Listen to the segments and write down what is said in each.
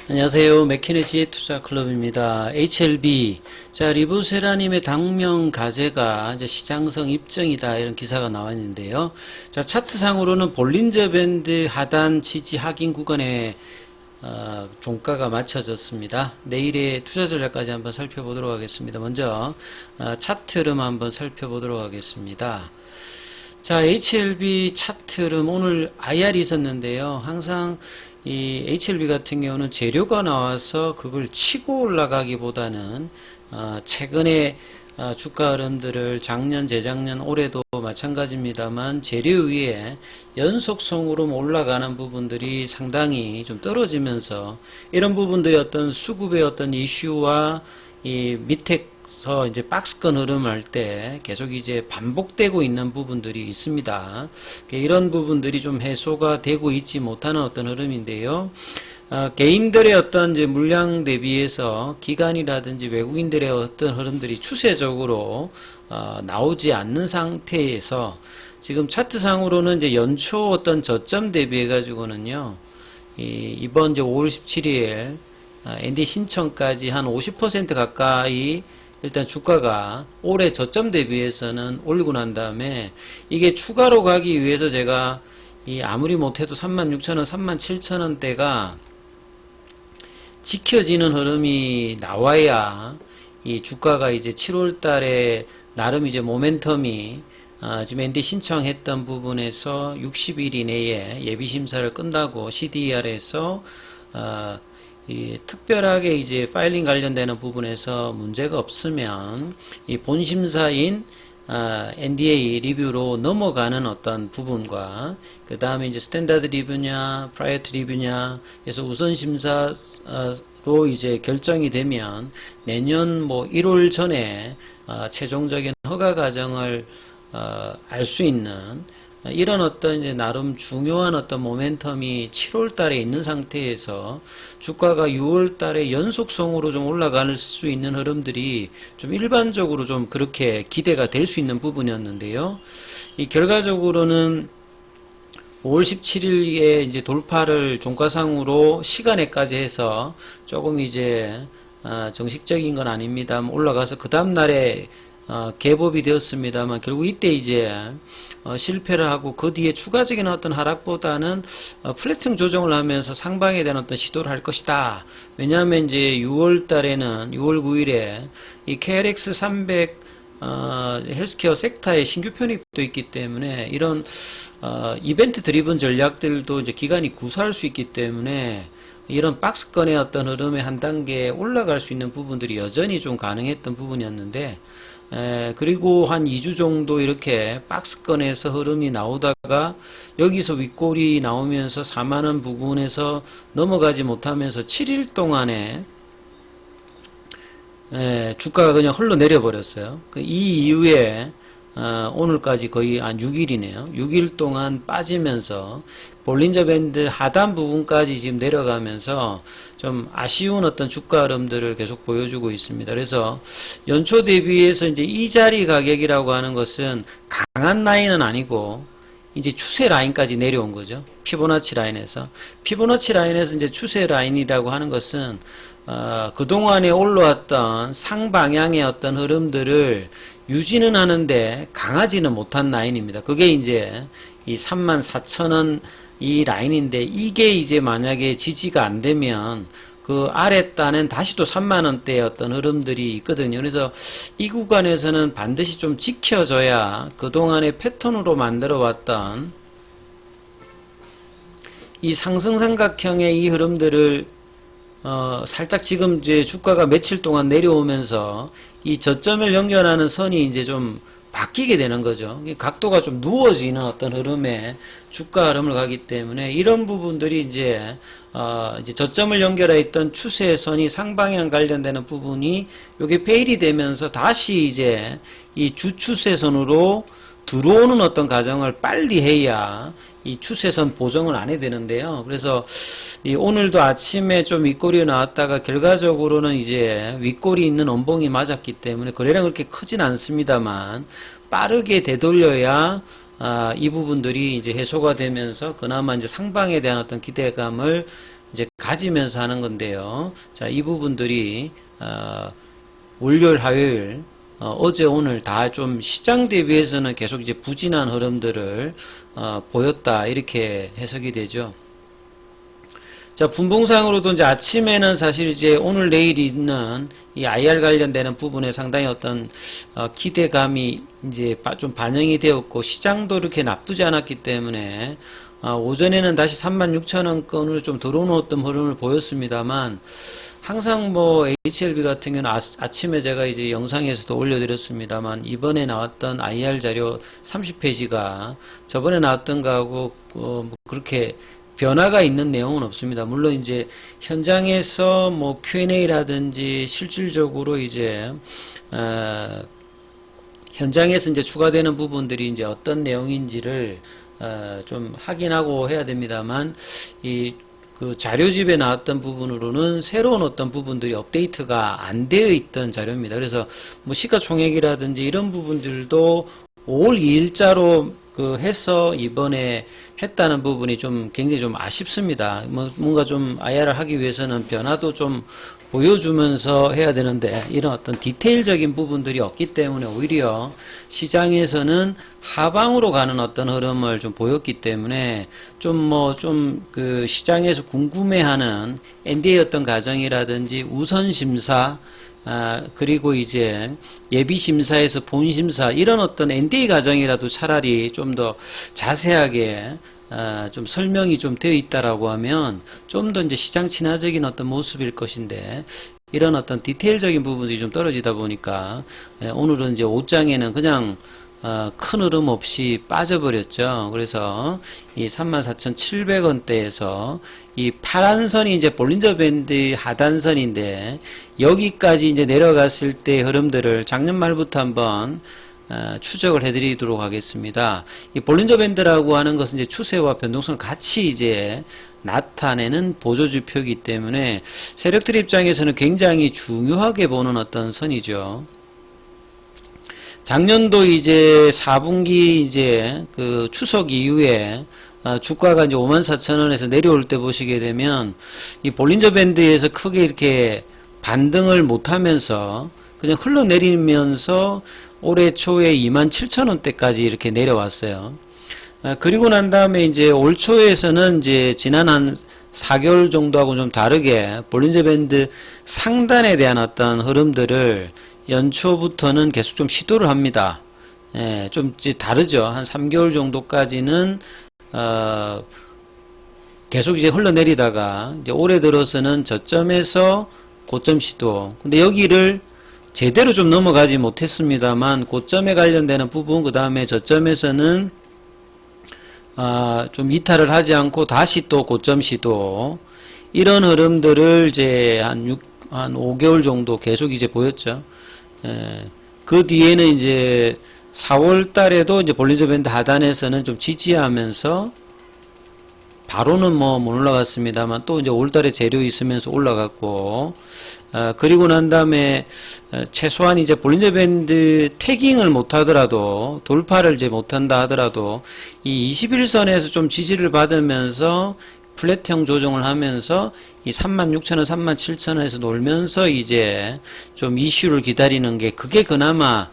안녕하세요. 맥키네지의 투자클럽입니다. HLB. 자, 리보세라님의 당명 가제가 이제 시장성 입증이다. 이런 기사가 나와 있는데요. 자, 차트상으로는 볼린저 밴드 하단 지지 확인 구간에 종가가 맞춰졌습니다. 내일의 투자 전략까지 한번 살펴보도록 하겠습니다. 먼저 차트름 한번 살펴보도록 하겠습니다. 자, HLB 차트름 오늘 IR이 있었는데요. 항상 이 HLB 같은 경우는 재료가 나와서 그걸 치고 올라가기보다는 최근에 주가 흐름들을 작년, 재작년, 올해도 마찬가지입니다만 재료 위에 연속성으로 올라가는 부분들이 상당히 좀 떨어지면서 이런 부분들이 어떤 수급의 어떤 이슈와 이 밑에서 이제 박스권 흐름할 때 계속 이제 반복되고 있는 부분들이 있습니다. 이런 부분들이 좀 해소가 되고 있지 못하는 어떤 흐름인데요. 개인들의 어떤 이제 물량 대비해서 기관이라든지 외국인들의 어떤 흐름들이 추세적으로 나오지 않는 상태에서 지금 차트상으로는 이제 연초 어떤 저점 대비해 가지고는요. 이번 이제 5월 17일 ND 신청까지 한 50% 가까이 일단 주가가 올해 저점 대비해서는 올리고 난 다음에 이게 추가로 가기 위해서 제가 아무리 못해도 36,000원, 37,000원대가 지켜지는 흐름이 나와야 이 주가가 이제 7월 달에 나름 이제 모멘텀이 지금 ND 신청했던 부분에서 60일 이내에 예비 심사를 끝나고 CDR에서 특별하게 이제 파일링 관련되는 부분에서 문제가 없으면 이 본심사인 NDA 리뷰로 넘어가는 어떤 부분과 그 다음에 이제 스탠다드 리뷰냐 프라이어티 리뷰냐 해서 우선 심사로 이제 결정이 되면 내년 뭐 1월 전에 최종적인 허가 과정을 알 수 있는 이런 어떤 이제 나름 중요한 어떤 모멘텀이 7월 달에 있는 상태에서 주가가 6월 달에 연속성으로 좀 올라갈 수 있는 흐름들이 좀 일반적으로 좀 그렇게 기대가 될 수 있는 부분이었는데요. 이 결과적으로는 5월 17일에 이제 돌파를 종가상으로 시간에까지 해서 조금 이제 정식적인 건 아닙니다만 올라가서 그 다음날에 개법이 되었습니다만 결국 이때 이제 실패를 하고 그 뒤에 추가적인 어떤 하락보다는 플래팅 조정을 하면서 상방에 대한 어떤 시도를 할 것이다. 왜냐하면 이제 6월 달에는 6월 9일에 이 KLX 300 헬스케어 섹터의 신규 편입도 있기 때문에 이런 이벤트 드리븐 전략들도 이제 기간이 구사할 수 있기 때문에 이런 박스권의 어떤 흐름에 한 단계 올라갈 수 있는 부분들이 여전히 좀 가능했던 부분이었는데 그리고 한 2주 정도 이렇게 박스권에서 흐름이 나오다가 여기서 윗골이 나오면서 4만원 부근에서 넘어가지 못하면서 7일 동안에 주가가 그냥 흘러내려 버렸어요. 이 이후에 오늘까지 거의 한 6일이네요. 6일 동안 빠지면서 볼린저 밴드 하단 부분까지 지금 내려가면서 좀 아쉬운 어떤 주가 흐름들을 계속 보여주고 있습니다. 그래서 연초 대비해서 이제 이 자리 가격이라고 하는 것은 강한 라인은 아니고 이제 추세 라인까지 내려온 거죠. 피보나치 라인에서. 피보나치 라인에서 이제 추세 라인이라고 하는 것은 그동안에 올라왔던 상방향의 어떤 흐름들을 유지는 하는데 강하지는 못한 라인입니다. 그게 이제 이 34,000원 이 라인인데 이게 이제 만약에 지지가 안 되면 그 아랫단은 다시 또 3만원대의 어떤 흐름들이 있거든요. 그래서 이 구간에서는 반드시 좀 지켜줘야 그동안의 패턴으로 만들어 왔던 이 상승삼각형의 이 흐름들을 살짝 지금 이제 주가가 며칠 동안 내려오면서 이 저점을 연결하는 선이 이제 좀 바뀌게 되는 거죠. 각도가 좀 누워지는 어떤 흐름에 주가 흐름을 가기 때문에 이런 부분들이 이제 저점을 연결해 있던 추세선이 상방향 관련되는 부분이 요게 페일이 되면서 다시 이제 이 주추세선으로 들어오는 어떤 과정을 빨리 해야 이 추세선 보정을 안 해야 되는데요. 그래서 오늘도 아침에 좀 윗꼬리 나왔다가 결과적으로는 이제 윗꼬리 있는 원봉이 맞았기 때문에 거래량 그렇게 크진 않습니다만 빠르게 되돌려야 이 부분들이 이제 해소가 되면서 그나마 이제 상방에 대한 어떤 기대감을 이제 가지면서 하는 건데요. 자, 이 부분들이 월요일, 화요일 어제 오늘 다 좀 시장 대비해서는 계속 이제 부진한 흐름들을 보였다 이렇게 해석이 되죠. 자, 분봉상으로도 이제 아침에는 사실 이제 오늘 내일 있는 이 IR 관련되는 부분에 상당히 어떤 기대감이 이제 좀 반영이 되었고 시장도 이렇게 나쁘지 않았기 때문에 오전에는 다시 36,000원권을 좀 들어놓았던 흐름을 보였습니다만 항상 뭐 HLB 같은 경우는 아침에 제가 이제 영상에서도 올려드렸습니다만 이번에 나왔던 IR 자료 30페이지가 저번에 나왔던 거하고 뭐 그렇게 변화가 있는 내용은 없습니다. 물론 이제 현장에서 뭐 Q&A라든지 실질적으로 이제 현장에서 이제 추가되는 부분들이 이제 어떤 내용인지를 좀 확인하고 해야 됩니다만 그 자료집에 나왔던 부분으로는 새로운 어떤 부분들이 업데이트가 안 되어 있던 자료입니다. 그래서 뭐 시가총액이라든지 이런 부분들도 5월 2일자로 해서 이번에 했다는 부분이 좀 굉장히 좀 아쉽습니다. 뭔가 좀 IR을 하기 위해서는 변화도 좀 보여주면서 해야 되는데 이런 어떤 디테일적인 부분들이 없기 때문에 오히려 시장에서는 하방으로 가는 어떤 흐름을 좀 보였기 때문에 그 시장에서 궁금해하는 NDA 어떤 과정이라든지 우선심사 그리고 이제 예비심사에서 본심사 이런 어떤 NDA 과정이라도 차라리 좀 더 자세하게 좀 설명이 좀 되어 있다라고 하면 좀 더 이제 시장 친화적인 어떤 모습일 것인데 이런 어떤 디테일적인 부분들이 좀 떨어지다 보니까 오늘은 이제 5장에는 그냥 큰 흐름 없이 빠져버렸죠. 그래서 이 34,700원대에서 이 파란 선이 이제 볼린저 밴드 하단선인데 여기까지 이제 내려갔을 때 흐름들을 작년 말부터 한번 추적을 해드리도록 하겠습니다. 이 볼린저 밴드라고 하는 것은 이제 추세와 변동성을 같이 이제 나타내는 보조지표이기 때문에 세력들 입장에서는 굉장히 중요하게 보는 어떤 선이죠. 작년도 이제 4분기 이제 그 추석 이후에 주가가 이제 54,000원에서 내려올 때 보시게 되면 이 볼린저 밴드에서 크게 이렇게 반등을 못하면서 그냥 흘러내리면서 올해 초에 27,000원대까지 이렇게 내려왔어요. 그리고 난 다음에 이제 올 초에서는 이제 지난 한 4개월 정도하고 좀 다르게 볼린저 밴드 상단에 대한 어떤 흐름들을 연초부터는 계속 좀 시도를 합니다. 좀 이제 다르죠. 한 3개월 정도까지는 계속 이제 흘러내리다가 이제 올해 들어서는 저점에서 고점 시도. 근데 여기를 제대로 좀 넘어가지 못했습니다만 고점에 관련되는 부분 그 다음에 저점에서는 좀 이탈을 하지 않고 다시 또 고점 시도 이런 흐름들을 이제 한 5개월 정도 계속 이제 보였죠. 그 뒤에는 이제 4월 달에도 이제 볼린저 밴드 하단에서는 좀 지지하면서 바로는 뭐 못 올라갔습니다만 또 이제 5월 달에 재료 있으면서 올라갔고 그리고 난 다음에 최소한 이제 볼린저 밴드 태깅을 못 하더라도 돌파를 이제 못 한다 하더라도 이 21선에서 좀 지지를 받으면서 플랫형 조정을 하면서 이 36,000원, 37,000원에서 놀면서 이제 좀 이슈를 기다리는 게 그게 그나마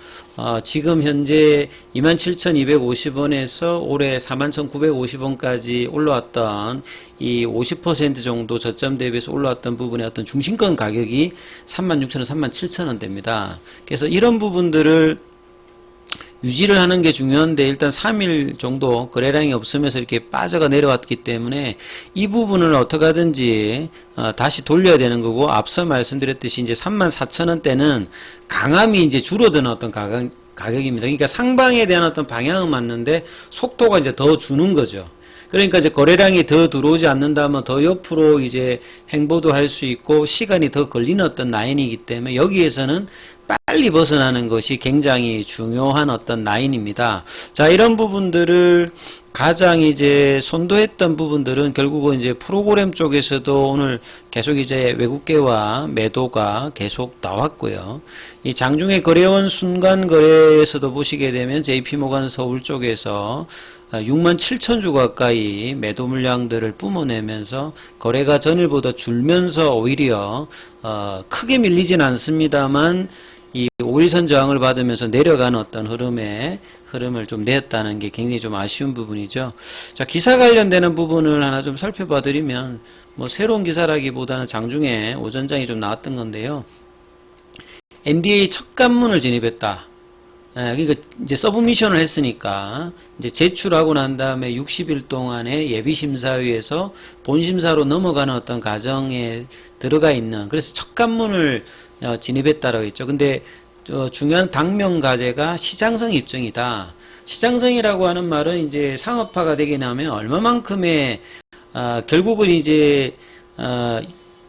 지금 현재 27,250원에서 올해 41,950원까지 올라왔던 이 50% 정도 저점 대비해서 올라왔던 부분의 어떤 중심권 가격이 36,000원, 37,000원대입니다. 그래서 이런 부분들을 유지를 하는 게 중요한데 일단 3일 정도 거래량이 없으면서 이렇게 빠져가 내려왔기 때문에 이 부분을 어떻게 하든지 다시 돌려야 되는 거고 앞서 말씀드렸듯이 이제 34,000원대는 강함이 이제 줄어드는 어떤 가격입니다. 그러니까 상방에 대한 어떤 방향은 맞는데 속도가 이제 더 주는 거죠. 그러니까 이제 거래량이 더 들어오지 않는다면 더 옆으로 이제 행보도 할 수 있고 시간이 더 걸리는 어떤 라인이기 때문에 여기에서는 빨리 벗어나는 것이 굉장히 중요한 어떤 라인입니다. 자, 이런 부분들을 가장 이제 선도했던 부분들은 결국은 이제 프로그램 쪽에서도 오늘 계속 이제 외국계와 매도가 계속 나왔고요. 이 장중에 거래원 순간 거래에서도 보시게 되면 JP모간 서울 쪽에서 6만 7천 주 가까이 매도 물량들을 뿜어내면서 거래가 전일보다 줄면서 오히려 크게 밀리진 않습니다만 이 5일선 저항을 받으면서 내려가는 어떤 흐름을 좀 냈다는 게 굉장히 좀 아쉬운 부분이죠. 자, 기사 관련되는 부분을 하나 좀 살펴봐 드리면 뭐 새로운 기사라기보다는 장중에 오전장이 좀 나왔던 건데요. NDA 첫 관문을 진입했다. 그러니까 이제 서브미션을 했으니까 이제 제출하고 난 다음에 60일 동안의 예비심사위에서 본심사로 넘어가는 어떤 과정에 들어가 있는, 그래서 첫 관문을 진입했다라고 했죠. 근데 중요한 당면 과제가 시장성 입증이다. 시장성이라고 하는 말은 이제 상업화가 되게 하면 얼마만큼의 결국은 이제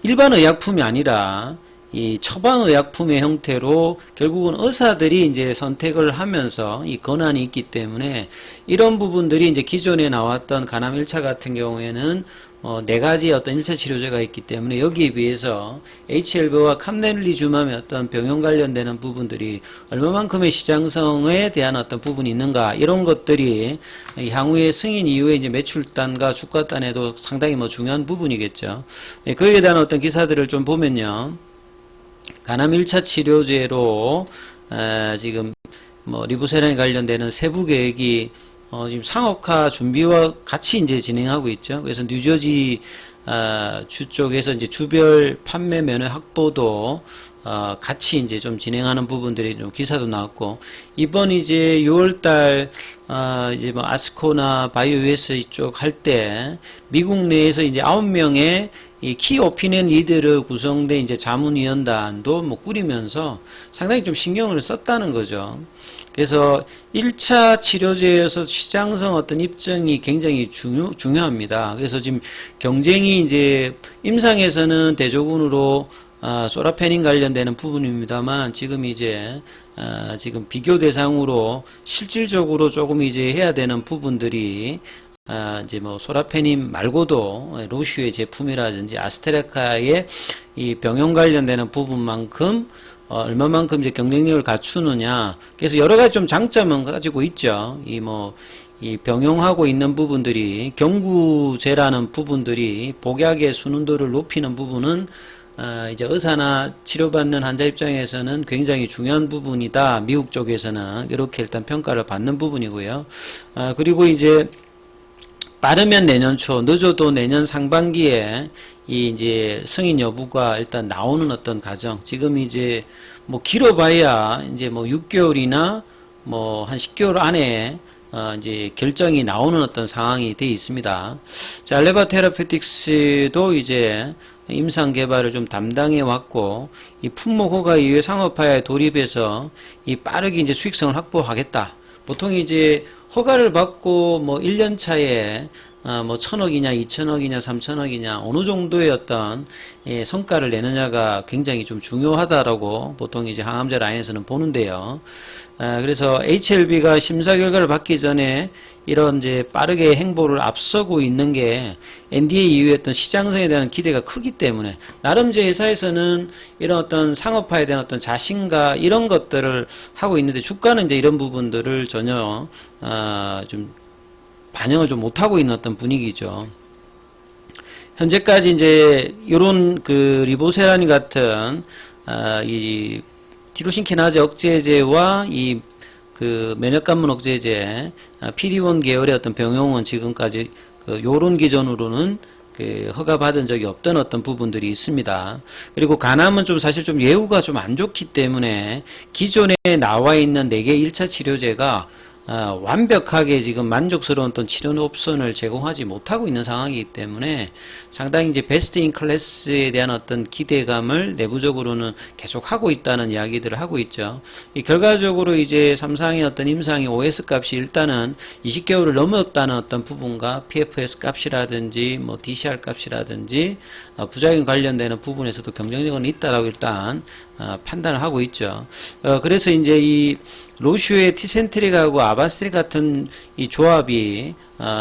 일반 의약품이 아니라 이 처방의약품의 형태로 결국은 의사들이 이제 선택을 하면서 이 권한이 있기 때문에 이런 부분들이 이제 기존에 나왔던 간암 1차 같은 경우에는 4가지 어떤 1차 치료제가 있기 때문에 여기에 비해서 HLB와 캄넬리주맘의 어떤 병용 관련되는 부분들이 얼마만큼의 시장성에 대한 어떤 부분이 있는가, 이런 것들이 향후의 승인 이후에 이제 매출단과 주가단에도 상당히 중요한 부분이겠죠. 거기에 대한 어떤 기사들을 좀 보면요. 간암 1차 치료제로 지금 리보세란에 관련되는 세부 계획이 지금 상업화 준비와 같이 이제 진행하고 있죠. 그래서 뉴저지 주 쪽에서 이제 주별 판매 면허 확보도 같이 이제 좀 진행하는 부분들이 좀 기사도 나왔고, 이번 이제 6월달 이제 아스코나 바이오 USA 쪽 할 때 미국 내에서 이제 9명의 이 키 오피니언 리더로 구성된 이제 자문위원단도 꾸리면서 상당히 좀 신경을 썼다는 거죠. 그래서 1차 치료제에서 시장성 어떤 입증이 굉장히 중요합니다. 그래서 지금 경쟁이 이제 임상에서는 대조군으로 소라페닌 관련되는 부분입니다만, 지금 이제 지금 비교 대상으로 실질적으로 조금 이제 해야 되는 부분들이 이제 소라페닌 말고도 로슈의 제품이라든지 아스트라카의 이 병용 관련되는 부분만큼 얼마만큼 이제 경쟁력을 갖추느냐. 그래서 여러 가지 좀 장점은 가지고 있죠. 이 병용하고 있는 부분들이 경구제라는 부분들이 복약의 순온도를 높이는 부분은 이제 의사나 치료받는 환자 입장에서는 굉장히 중요한 부분이다. 미국 쪽에서는 이렇게 일단 평가를 받는 부분이고요. 그리고 이제 빠르면 내년 초, 늦어도 내년 상반기에 이 이제 승인 여부가 일단 나오는 어떤 과정. 지금 이제 길어봐야 이제 6개월이나 한 10개월 안에 이제 결정이 나오는 어떤 상황이 되어 있습니다. 자, 레바 테라피틱스도 이제 임상 개발을 좀 담당해 왔고, 이 품목 허가 이후에 상업화에 돌입해서 이 빠르게 이제 수익성을 확보하겠다. 보통 이제 허가를 받고 1년 차에 1,000억이냐 2,000억이냐 3,000억이냐 어느 정도의 어떤 성과를 내느냐가 굉장히 좀 중요하다라고 보통 이제 항암제 라인에서는 보는데요. 그래서 HLB가 심사 결과를 받기 전에 이런 이제 빠르게 행보를 앞서고 있는 게 NDA 이후에 어떤 시장성에 대한 기대가 크기 때문에 나름 이제 회사에서는 이런 어떤 상업화에 대한 어떤 자신과 이런 것들을 하고 있는데, 주가는 이제 이런 부분들을 전혀 좀 반영을 좀 못하고 있는 어떤 분위기죠. 현재까지 이제 요런 리보세라닌 같은 이 티로신키나제 억제제와 이 면역관문 억제제 PD-1 계열의 어떤 병용은 지금까지 요런 기준으로는 허가받은 적이 없던 어떤 부분들이 있습니다. 그리고 간암은 좀 사실 좀 예후가 좀 안 좋기 때문에 기존에 나와 있는 4개 1차 치료제가 완벽하게 지금 만족스러운 어떤 치료 옵션을 제공하지 못하고 있는 상황이기 때문에 상당히 이제 베스트 인 클래스에 대한 어떤 기대감을 내부적으로는 계속 하고 있다는 이야기들을 하고 있죠. 이 결과적으로 이제 삼상의 어떤 임상의 OS 값이 일단은 20개월을 넘었다는 어떤 부분과 PFS 값이라든지 DCR 값이라든지 부작용 관련되는 부분에서도 경쟁력은 있다라고 일단 판단을 하고 있죠. 그래서 이제 이 로슈의 티센트릭하고 아바스트릭 같은 이 조합이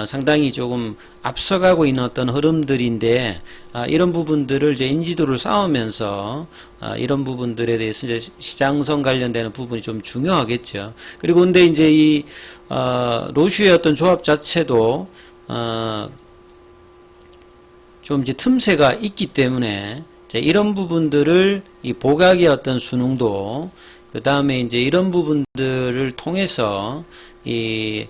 상당히 조금 앞서가고 있는 어떤 흐름들인데, 이런 부분들을 이제 인지도를 쌓으면서 이런 부분들에 대해서 이제 시장성 관련되는 부분이 좀 중요하겠죠. 그리고 근데 이제 이 로슈의 어떤 조합 자체도 좀 이제 틈새가 있기 때문에 이런 부분들을 이 보각의 어떤 수능도, 그 다음에 이제 이런 부분들을 통해서 이제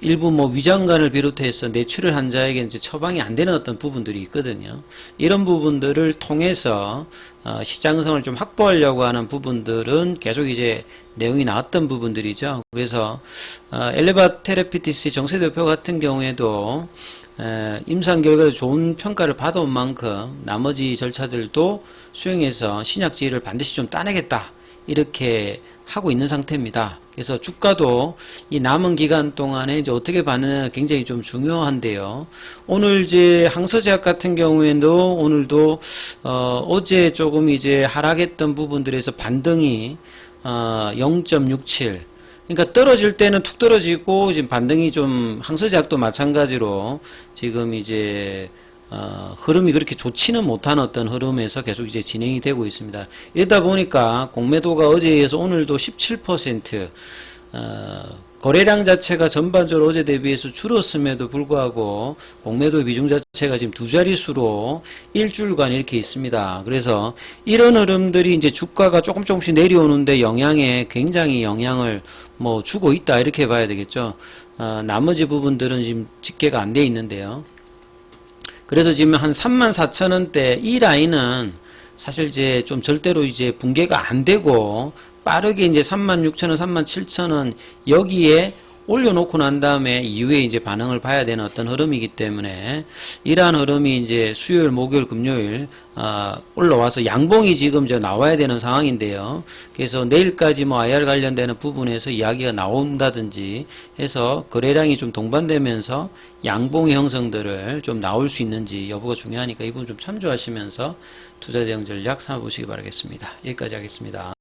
일부 뭐 위장관을 비롯해서 뇌출혈 환자에게 이제 처방이 안 되는 어떤 부분들이 있거든요. 이런 부분들을 통해서 시장성을 좀 확보하려고 하는 부분들은 계속 이제 내용이 나왔던 부분들이죠. 그래서 엘레바 테라피티스 정세 대표 같은 경우에도 임상 결과로 좋은 평가를 받아온 만큼 나머지 절차들도 수행해서 신약지를 반드시 좀 따내겠다, 이렇게 하고 있는 상태입니다. 그래서 주가도 이 남은 기간 동안에 이제 어떻게 반응하느냐 굉장히 좀 중요한데요. 오늘 이제 항서제약 같은 경우에도 오늘도 어제 조금 이제 하락했던 부분들에서 반등이 0.67, 그러니까 떨어질 때는 툭 떨어지고 지금 반등이 좀, 항서제약도 마찬가지로 지금 이제 흐름이 그렇게 좋지는 못한 어떤 흐름에서 계속 이제 진행이 되고 있습니다. 이러다 보니까 공매도가 어제에 이어서 오늘도 17%, 거래량 자체가 전반적으로 어제 대비해서 줄었음에도 불구하고 공매도의 비중 자체가 지금 두 자릿수로 일주일간 이렇게 있습니다. 그래서 이런 흐름들이 이제 주가가 조금씩 내려오는데 굉장히 영향을 뭐 주고 있다, 이렇게 봐야 되겠죠. 나머지 부분들은 지금 집계가 안 돼 있는데요. 그래서 지금 한 34,000원대 이 라인은 사실 이제 좀 절대로 이제 붕괴가 안 되고 빠르게 이제 36,000원, 37,000원 여기에 올려놓고 난 다음에 이후에 이제 반응을 봐야 되는 어떤 흐름이기 때문에, 이러한 흐름이 이제 수요일, 목요일, 금요일 올라와서 양봉이 지금 이제 나와야 되는 상황인데요. 그래서 내일까지 뭐 IR 관련되는 부분에서 이야기가 나온다든지 해서 거래량이 좀 동반되면서 양봉의 형성들을 좀 나올 수 있는지 여부가 중요하니까 이 부분 좀 참조하시면서 투자 대응 전략 삼아보시기 바라겠습니다. 여기까지 하겠습니다.